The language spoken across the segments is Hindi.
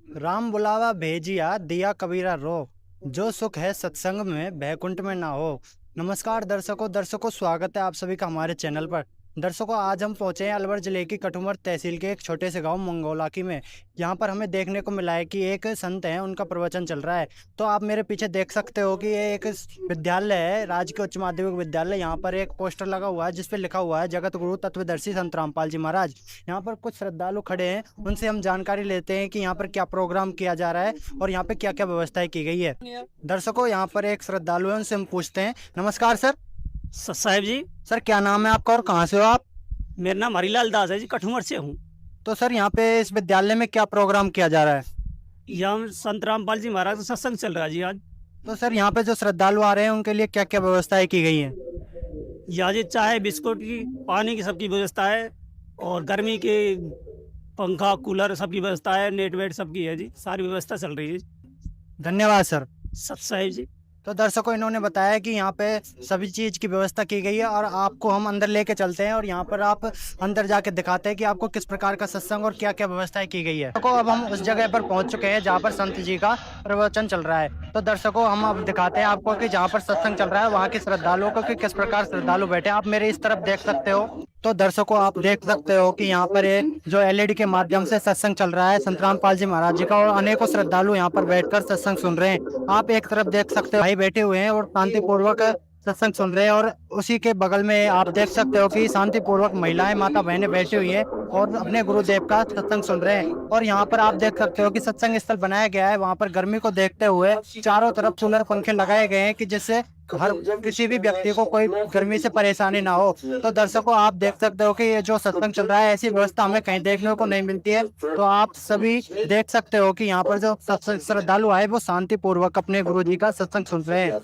राम बुलावा भेजिया दिया कबीरा रो, जो सुख है सत्संग में बैकुंठ में ना हो। नमस्कार दर्शकों स्वागत है आप सभी का हमारे चैनल पर। दर्शकों, आज हम पहुंचे हैं अलवर जिले की कटुमर तहसील के एक छोटे से गांव मंगोलाकी में। यहाँ पर हमें देखने को मिला है कि एक संत है, उनका प्रवचन चल रहा है। तो आप मेरे पीछे देख सकते हो कि ये एक विद्यालय है, राजकीय उच्च माध्यमिक विद्यालय। यहाँ पर एक पोस्टर लगा हुआ है जिसपे लिखा हुआ है जगत गुरु तत्वदर्शी संत रामपाल जी महाराज। यहाँ पर कुछ श्रद्धालु खड़े हैं, उनसे हम जानकारी लेते हैं कि यहाँ पर क्या प्रोग्राम किया जा रहा है और यहाँ पे क्या क्या व्यवस्थाएं की गई है। दर्शकों, यहाँ पर एक श्रद्धालु है, उनसे हम पूछते हैं। नमस्कार सर। साहब जी, सर, क्या नाम है आपका और कहाँ से हो आप? मेरा नाम हरीलाल दास है जी, कठुमर से हूँ। तो सर, यहाँ पे इस विद्यालय में क्या प्रोग्राम किया जा रहा है? यहाँ संत रामपाल जी महाराज का सत्संग चल रहा है जी आज। तो सर, यहाँ पे जो श्रद्धालु आ रहे हैं उनके लिए क्या क्या व्यवस्थाएं की गई हैं? यहाँ जी चाय बिस्कुट की, पानी की सबकी व्यवस्था है, और गर्मी के पंखा कूलर सबकी व्यवस्था है, नेट वेट सबकी है जी, सारी व्यवस्था चल रही है। धन्यवाद सर। साहब जी, तो दर्शकों, इन्होंने बताया कि यहाँ पे सभी चीज़ की व्यवस्था की गई है और आपको हम अंदर लेके चलते हैं और यहाँ पर आप अंदर जाके दिखाते हैं कि आपको किस प्रकार का सत्संग और क्या क्या व्यवस्थाएं की गई है। तो अब हम उस जगह पर पहुंच चुके हैं जहाँ पर संत जी का प्रवचन चल रहा है। तो दर्शकों, हम अब दिखाते हैं आपको कि जहाँ पर सत्संग चल रहा है वहाँ के श्रद्धालुओं को कि किस प्रकार श्रद्धालु बैठे। आप मेरे इस तरफ देख सकते हो। तो दर्शकों, आप देख सकते हो कि यहाँ पर एक जो एलईडी के माध्यम से सत्संग चल रहा है संत रामपाल जी महाराज जी का, और अनेकों श्रद्धालु यहाँ पर बैठकर सत्संग सुन रहे हैं। आप एक तरफ देख सकते हो भाई बैठे हुए हैं और शांतिपूर्वक सत्संग सुन रहे हैं, और उसी के बगल में आप देख सकते हो कि शांतिपूर्वक महिलाएं माता बहनें बैठी हुई है और अपने गुरुदेव का सत्संग सुन रहे हैं। और यहाँ पर आप देख सकते हो कि सत्संग स्थल बनाया गया है, वहाँ पर गर्मी को देखते हुए चारों तरफ सोलर पंखे लगाए गए हैं कि जिससे हर किसी भी व्यक्ति को कोई गर्मी से परेशानी ना हो। तो दर्शकों, आप देख सकते हो कि ये जो सत्संग चल रहा है ऐसी व्यवस्था हमें कहीं देखने को नहीं मिलती है। तो आप सभी देख सकते हो कि यहाँ पर जो श्रद्धालु आए वो शांति पूर्वक अपने गुरु जी का सत्संग सुन रहे हैं।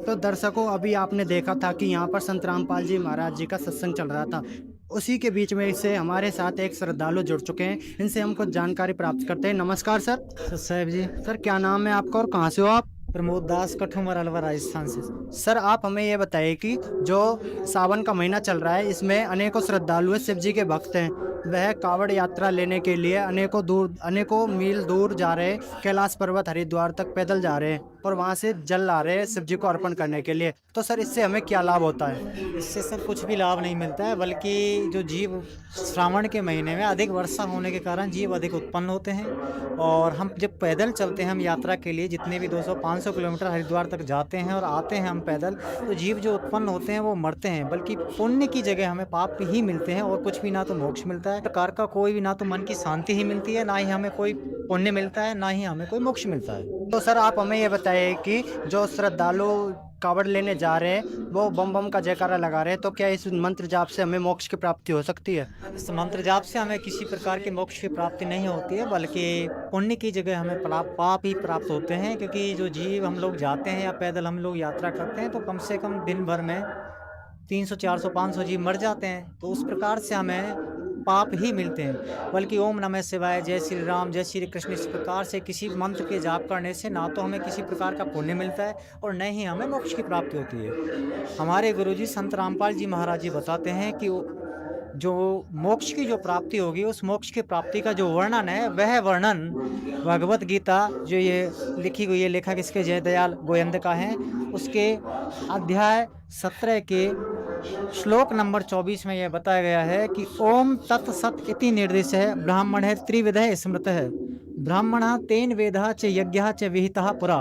तो दर्शकों, अभी आपने देखा था कि यहाँ पर संत रामपाल जी महाराज जी का सत्संग चल रहा था। उसी के बीच में इससे हमारे साथ एक श्रद्धालु जुड़ चुके हैं, इनसे हम कुछ जानकारी प्राप्त करते हैं। नमस्कार सर। साहब जी, सर, क्या नाम है आपका और कहाँ से हो आप? प्रमोद दास, कठुमर, अलवर, राजस्थान से। सर, आप हमें ये बताइए कि जो सावन का महीना चल रहा है इसमें अनेकों श्रद्धालु शिव जी के भक्त हैं, वह कावड़ यात्रा लेने के लिए अनेकों मील दूर जा रहे हैं, कैलाश पर्वत हरिद्वार तक पैदल जा रहे हैं और वहाँ से जल ला रहे हैं शिव जी को अर्पण करने के लिए। तो सर, इससे हमें क्या लाभ होता है? इससे सर कुछ भी लाभ नहीं मिलता है, बल्कि जो जीव श्रावण के महीने में अधिक वर्षा होने के कारण जीव अधिक उत्पन्न होते हैं, और हम जब पैदल चलते हैं, हम यात्रा के लिए जितने भी 200-500 किलोमीटर हरिद्वार तक जाते हैं और आते हैं हम पैदल, तो जीव जो उत्पन्न होते हैं वो मरते हैं, बल्कि पुण्य की जगह हमें पाप ही मिलते हैं और कुछ भी। ना तो मोक्ष मिलता है प्रकार का कोई भी, ना तो मन की शांति ही मिलती है, ना ही हमें कोई पुण्य मिलता है, ना ही हमें कोई मोक्ष मिलता है। तो सर, आप हमें ये बताइए कि जो श्रद्धालु कावड़ लेने जा रहे हैं वो बम बम का जयकारा लगा रहे हैं, तो क्या इस मंत्र जाप से हमें मोक्ष की प्राप्ति हो सकती है? इस मंत्र जाप से हमें किसी प्रकार के मोक्ष की प्राप्ति नहीं होती है, बल्कि पुण्य की जगह हमें पाप ही प्राप्त होते हैं। क्योंकि जो जीव हम लोग जाते हैं या पैदल हम लोग यात्रा करते हैं, तो कम से कम दिन भर में 300, 400, 500 जीव मर जाते हैं, तो उस प्रकार से हमें पाप ही मिलते हैं। बल्कि ओम नमः शिवाय, जय श्री राम, जय श्री कृष्ण, इस प्रकार से किसी मंत्र के जाप करने से ना तो हमें किसी प्रकार का पुण्य मिलता है और न ही हमें मोक्ष की प्राप्ति होती है। हमारे गुरुजी संत रामपाल जी महाराज जी बताते हैं कि जो मोक्ष की जो प्राप्ति होगी, उस मोक्ष की प्राप्ति का जो वर्णन है, वह वर्णन भगवत गीता जो ये लिखी हुई है, लेखक इसके जयदयाल गोयंद का है, उसके अध्याय 17 के श्लोक नंबर 24 में यह बताया गया है कि ओम तत्सत इति निर्देश है ब्राह्मण है त्रिविधः स्मृत है ब्राह्मण तेन वेदा च यज्ञ च विहिता पुरा।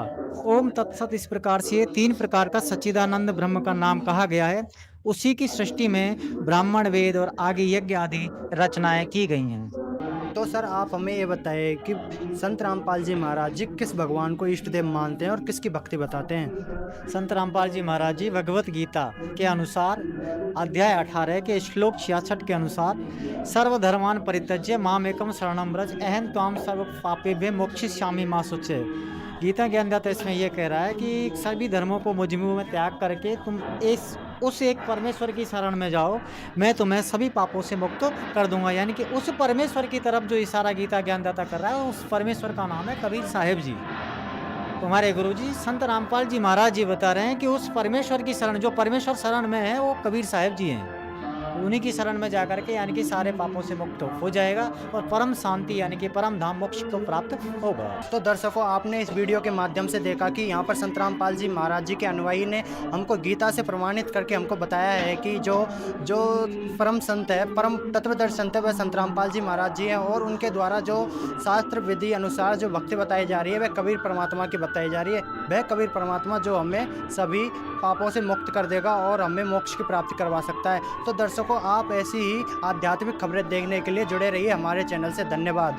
ओम तत्सत इस प्रकार से 3 प्रकार का सच्चिदानंद ब्रह्म का नाम कहा गया है। उसी की सृष्टि में ब्राह्मण, वेद और आगे यज्ञ आदि रचनाएं की गई हैं। तो सर, आप हमें ये बताएं कि संत रामपाल जी महाराज जी किस भगवान को इष्ट देव मानते हैं और किसकी भक्ति बताते हैं? संत रामपाल जी महाराज जी भगवत गीता के अनुसार अध्याय 18 के श्लोक 66 के अनुसार सर्वधर्मान परित्यज्य मामेकम शरणम व्रज अहं त्वाम सर्व पापेभ्यो मोक्षयिष्यामि मा शुचे। गीता के अंदर तो इसमें यह कह रहा है कि सभी धर्मों को मुझ में त्याग करके तुम उस एक परमेश्वर की शरण में जाओ, मैं तुम्हें सभी पापों से मुक्त कर दूंगा। यानी कि उस परमेश्वर की तरफ जो इशारा गीता ज्ञानदाता कर रहा है, उस परमेश्वर का नाम है कबीर साहिब जी। तुम्हारे गुरुजी संत रामपाल जी महाराज जी बता रहे हैं कि उस परमेश्वर की शरण, जो परमेश्वर शरण में है, वो कबीर साहिब जी हैं। उन्हीं की शरण में जाकर के यानी कि सारे पापों से मुक्त हो जाएगा और परम शांति यानी कि परम धाम मोक्ष को प्राप्त होगा। तो दर्शकों, आपने इस वीडियो के माध्यम से देखा कि यहाँ पर संत रामपाल जी महाराज जी के अनुयायी ने हमको गीता से प्रमाणित करके हमको बताया है कि जो जो परम संत है, परम तत्वदर्शी संत है, वह संत रामपाल जी महाराज जी हैं और उनके द्वारा जो शास्त्र विधि अनुसार जो भक्ति बताई जा रही है वह कबीर परमात्मा की बताई जा रही है। वह कबीर परमात्मा जो हमें सभी पापों से मुक्त कर देगा और हमें मोक्ष की प्राप्ति करवा सकता है। तो दर्शकों, आप ऐसी ही आध्यात्मिक खबरें देखने के लिए जुड़े रहिए हमारे चैनल से। धन्यवाद।